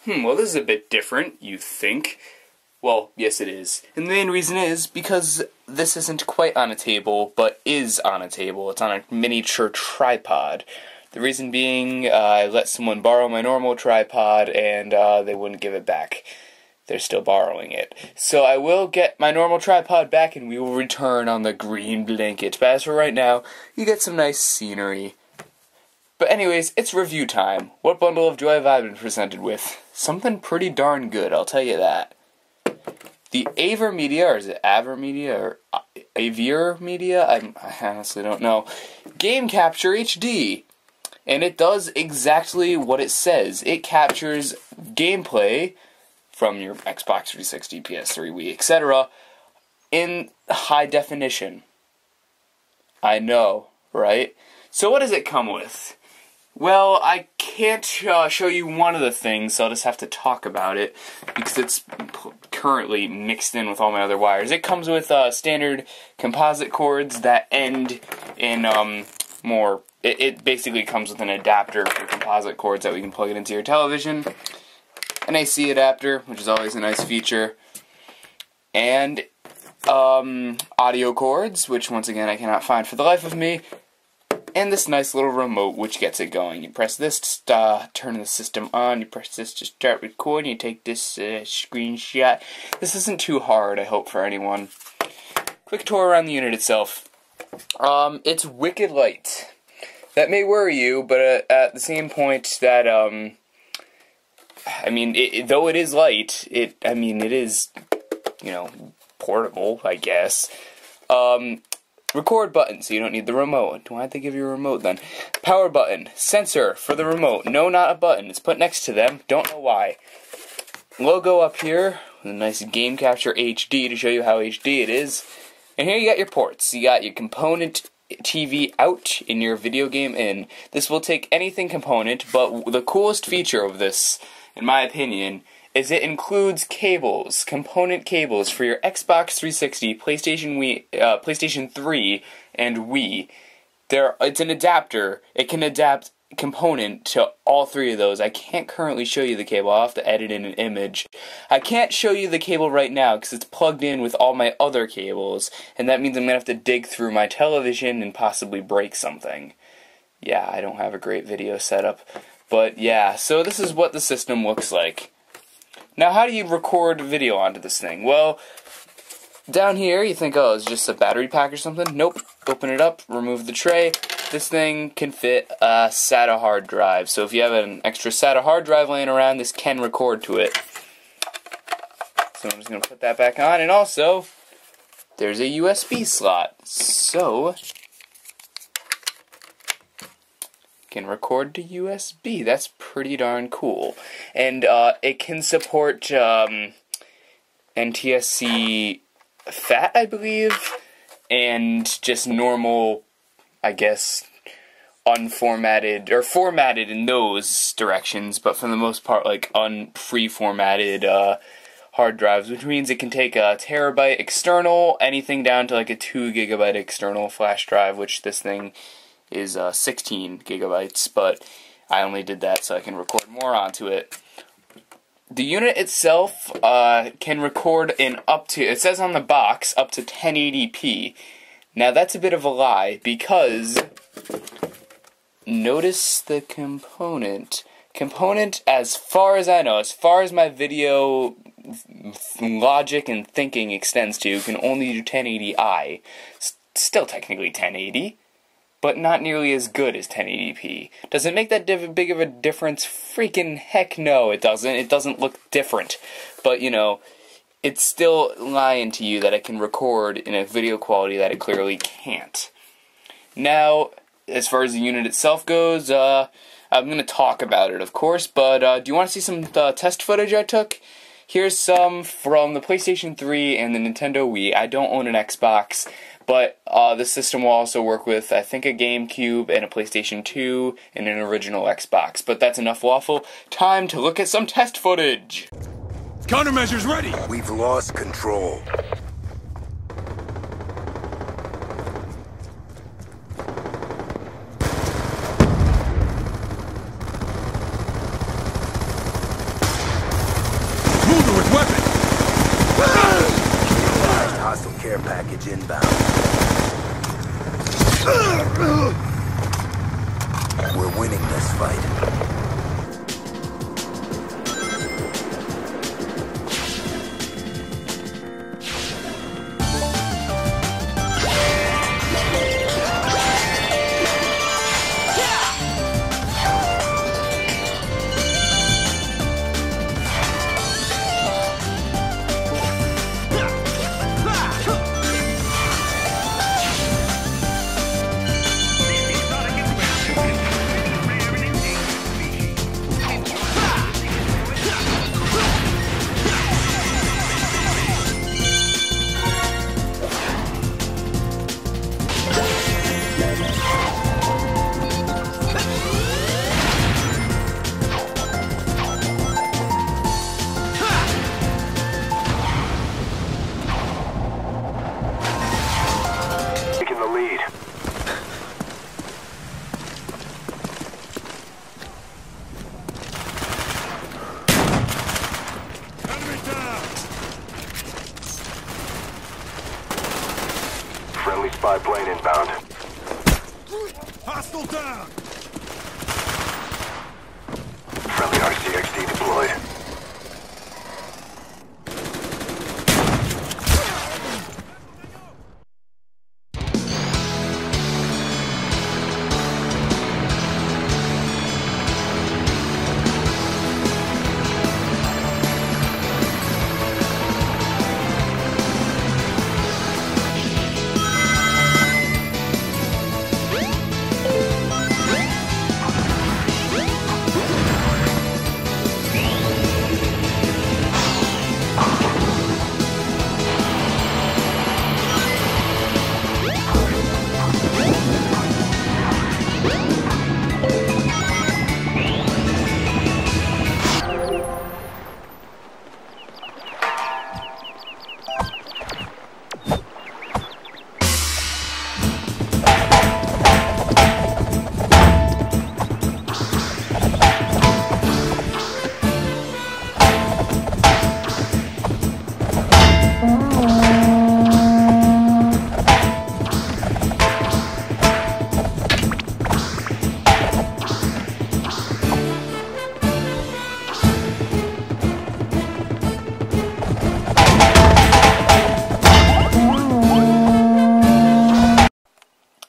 Well, this is a bit different, you think. Well, yes it is. And the main reason is because this isn't quite on a table, but is on a table. It's on a miniature tripod. The reason being, I let someone borrow my normal tripod, and they wouldn't give it back. They're still borrowing it. So I will get my normal tripod back, and we will return on the green blanket. But as for right now, you get some nice scenery. But anyways, it's review time. What bundle of joy have I been presented with? Something pretty darn good, I'll tell you that. The AVerMedia, or is it AVerMedia, or AVerMedia? I honestly don't know. Game Capture HD. And it does exactly what it says. It captures gameplay from your Xbox 360, PS3, Wii, etc. in high definition. I know, right? So what does it come with? Well, I can't show you one of the things, so I'll just have to talk about it, because it's currently mixed in with all my other wires. It comes with standard composite cords that end in It basically comes with an adapter for composite cords that we can plug it into your television, an AC adapter, which is always a nice feature, and audio cords, which once again I cannot find for the life of me, and this nice little remote which gets it going. You press this to turn the system on, you press this to start recording, you take this screenshot. This isn't too hard, I hope, for anyone. Quick tour around the unit itself. It's wicked light. That may worry you, but at the same point that, I mean, though it is light, it is, you know, portable, I guess. Record button, so you don't need the remote. Why'd they give you a remote then? Power button. Sensor for the remote. No, not a button. It's put next to them. Don't know why. Logo up here with a nice Game Capture HD to show you how HD it is. And here you got your ports. You got your component TV out and your video game in. This will take anything component, but the coolest feature of this, in my opinion, is it includes cables, component cables for your Xbox 360, PlayStation 3, and Wii. It's an adapter. It can adapt component to all three of those. I can't currently show you the cable. I'll have to edit in an image. I can't show you the cable right now because it's plugged in with all my other cables, and that means I'm going to have to dig through my television and possibly break something. Yeah, I don't have a great video setup. But yeah, so this is what the system looks like. Now, how do you record video onto this thing? Well, down here, you think, oh, it's just a battery pack or something? Nope. Open it up, remove the tray. This thing can fit a SATA hard drive. So if you have an extra SATA hard drive laying around, this can record to it. So I'm just going to put that back on. And also, there's a USB slot. So can record to USB. That's pretty darn cool. And it can support NTSC FAT, I believe, and just normal, I guess, unformatted, or formatted in those directions, but for the most part, like, pre-formatted hard drives, which means it can take a terabyte external, anything down to like a 2 gigabyte external flash drive, which this thing is 16 gigabytes, but I only did that so I can record more onto it. The unit itself can record in up to, it says on the box, up to 1080p. Now that's a bit of a lie, because notice the component. Component, as far as I know, as far as my video logic and thinking extends to, can only do 1080i. Still technically 1080. But not nearly as good as 1080p. Does it make that big of a difference? Freaking heck no, it doesn't. It doesn't look different. But, you know, it's still lying to you that it can record in a video quality that it clearly can't. Now, as far as the unit itself goes, I'm going to talk about it, of course, but do you want to see some test footage I took? Here's some from the PlayStation 3 and the Nintendo Wii. I don't own an Xbox, but this system will also work with, I think, a GameCube and a PlayStation 2 and an original Xbox. But that's enough waffle. Time to look at some test footage! Countermeasures ready! We've lost control. care package inbound. We're winning this fight. Friendly spy plane inbound. Hostile down! Friendly RCXD deployed.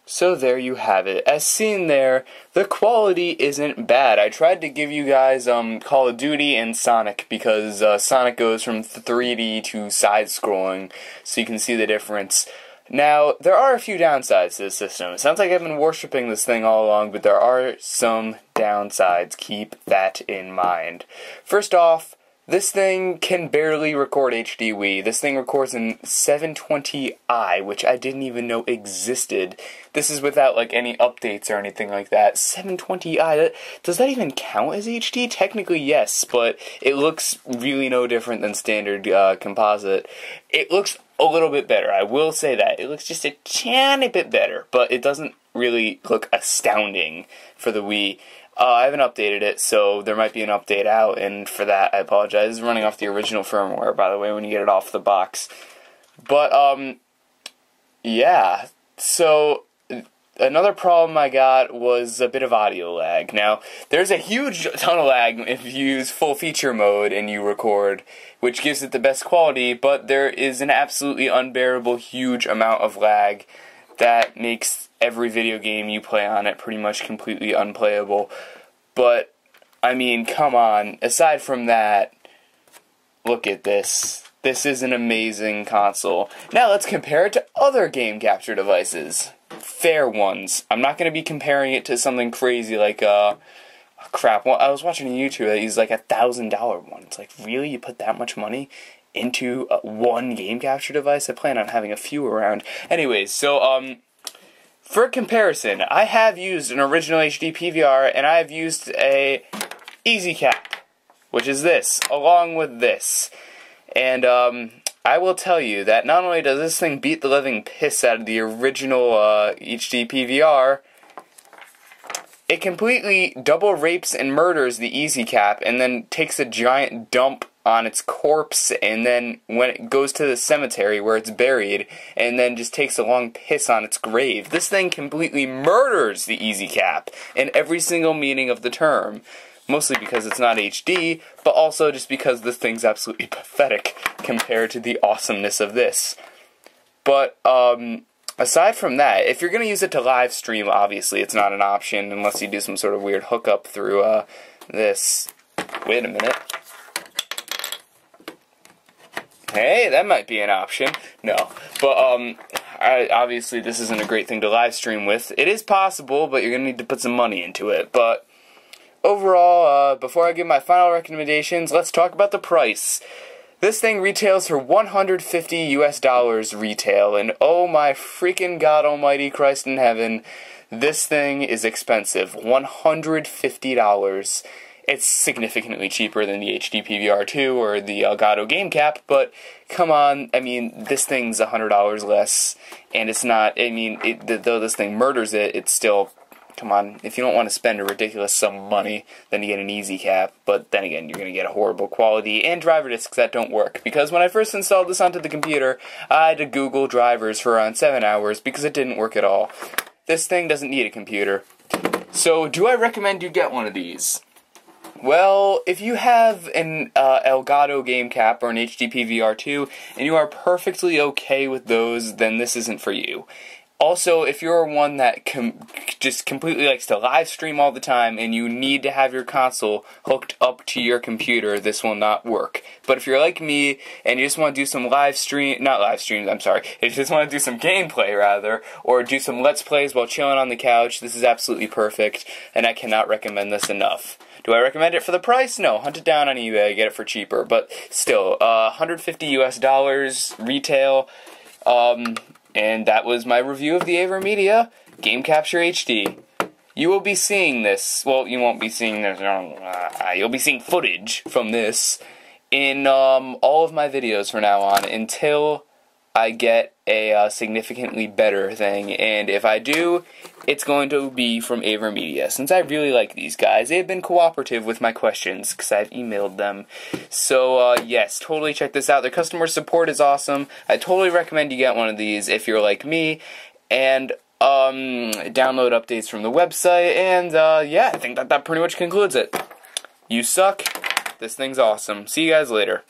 So there you have it. As seen there, the quality isn't bad. I tried to give you guys Call of Duty and Sonic because Sonic goes from 3D to side-scrolling, so you can see the difference. Now, there are a few downsides to this system. It sounds like I've been worshipping this thing all along, but there are some downsides. Keep that in mind. First off, this thing can barely record HDWe. This thing records in 720i, which I didn't even know existed. This is without like any updates or anything like that. 720i, does that even count as HD? Technically yes, but it looks really no different than standard composite. It looks a little bit better, I will say that. It looks just a tiny bit better, but it doesn't really look astounding for the Wii. I haven't updated it, so there might be an update out, and for that, I apologize. It's running off the original firmware, by the way, when you get it off the box. But, yeah. So, another problem I got was a bit of audio lag. Now, there's a huge ton of lag if you use full feature mode and you record, which gives it the best quality, but there is an absolutely unbearable huge amount of lag that makes every video game you play on it pretty much completely unplayable. But, I mean, come on. Aside from that, look at this. This is an amazing console. Now let's compare it to other game capture devices. Fair ones. I'm not going to be comparing it to something crazy like, crap. Well, I was watching on YouTube that he's like $1,000 one. It's like, really? You put that much money into one game capture device? I plan on having a few around. Anyways, so, for comparison, I have used an original HD PVR, and I have used a EasyCap, which is this, along with this. And, I will tell you that not only does this thing beat the living piss out of the original, HD PVR, it completely double rapes and murders the EasyCap, and then takes a giant dump on its corpse, and then when it goes to the cemetery where it's buried, and then just takes a long piss on its grave. This thing completely murders the Easy Cap in every single meaning of the term. Mostly because it's not HD, but also just because this thing's absolutely pathetic compared to the awesomeness of this. But, aside from that, if you're going to use it to live stream, obviously it's not an option unless you do some sort of weird hookup through, this. Wait a minute. Hey, that might be an option. No. But, obviously this isn't a great thing to live stream with. It is possible, but you're going to need to put some money into it. But overall, before I give my final recommendations, let's talk about the price. This thing retails for $150 US retail, and oh my freaking God almighty Christ in heaven, this thing is expensive. $150. It's significantly cheaper than the HD PVR2 or the Elgato Game Cap, but come on, I mean, this thing's $100 less, and it's not, I mean, though this thing murders it, it's still, come on, if you don't want to spend a ridiculous sum of money, then you get an Easy Cap, but then again, you're going to get a horrible quality, and driver discs that don't work, because when I first installed this onto the computer, I had to Google drivers for around 7 hours, because it didn't work at all. This thing doesn't need a computer. So, do I recommend you get one of these? Well, if you have an Elgato Game Cap or an HD PVR2, and you are perfectly okay with those, then this isn't for you. Also, if you're one that just completely likes to live stream all the time and you need to have your console hooked up to your computer, this will not work. But if you're like me and you just want to do some if you just want to do some gameplay rather, or do some Let's Plays while chilling on the couch, this is absolutely perfect, and I cannot recommend this enough. Do I recommend it for the price? No, hunt it down on eBay, get it for cheaper, but still, $150 US retail, and that was my review of the AVerMedia Game Capture HD. You will be seeing this, well, you won't be seeing this, you'll be seeing footage from this in all of my videos from now on until I get a significantly better thing, and if I do, it's going to be from AVerMedia. Since I really like these guys, they've been cooperative with my questions, because I've emailed them. So, yes, totally check this out. Their customer support is awesome. I totally recommend you get one of these if you're like me, and, download updates from the website, and, yeah, I think that pretty much concludes it. You suck. This thing's awesome. See you guys later.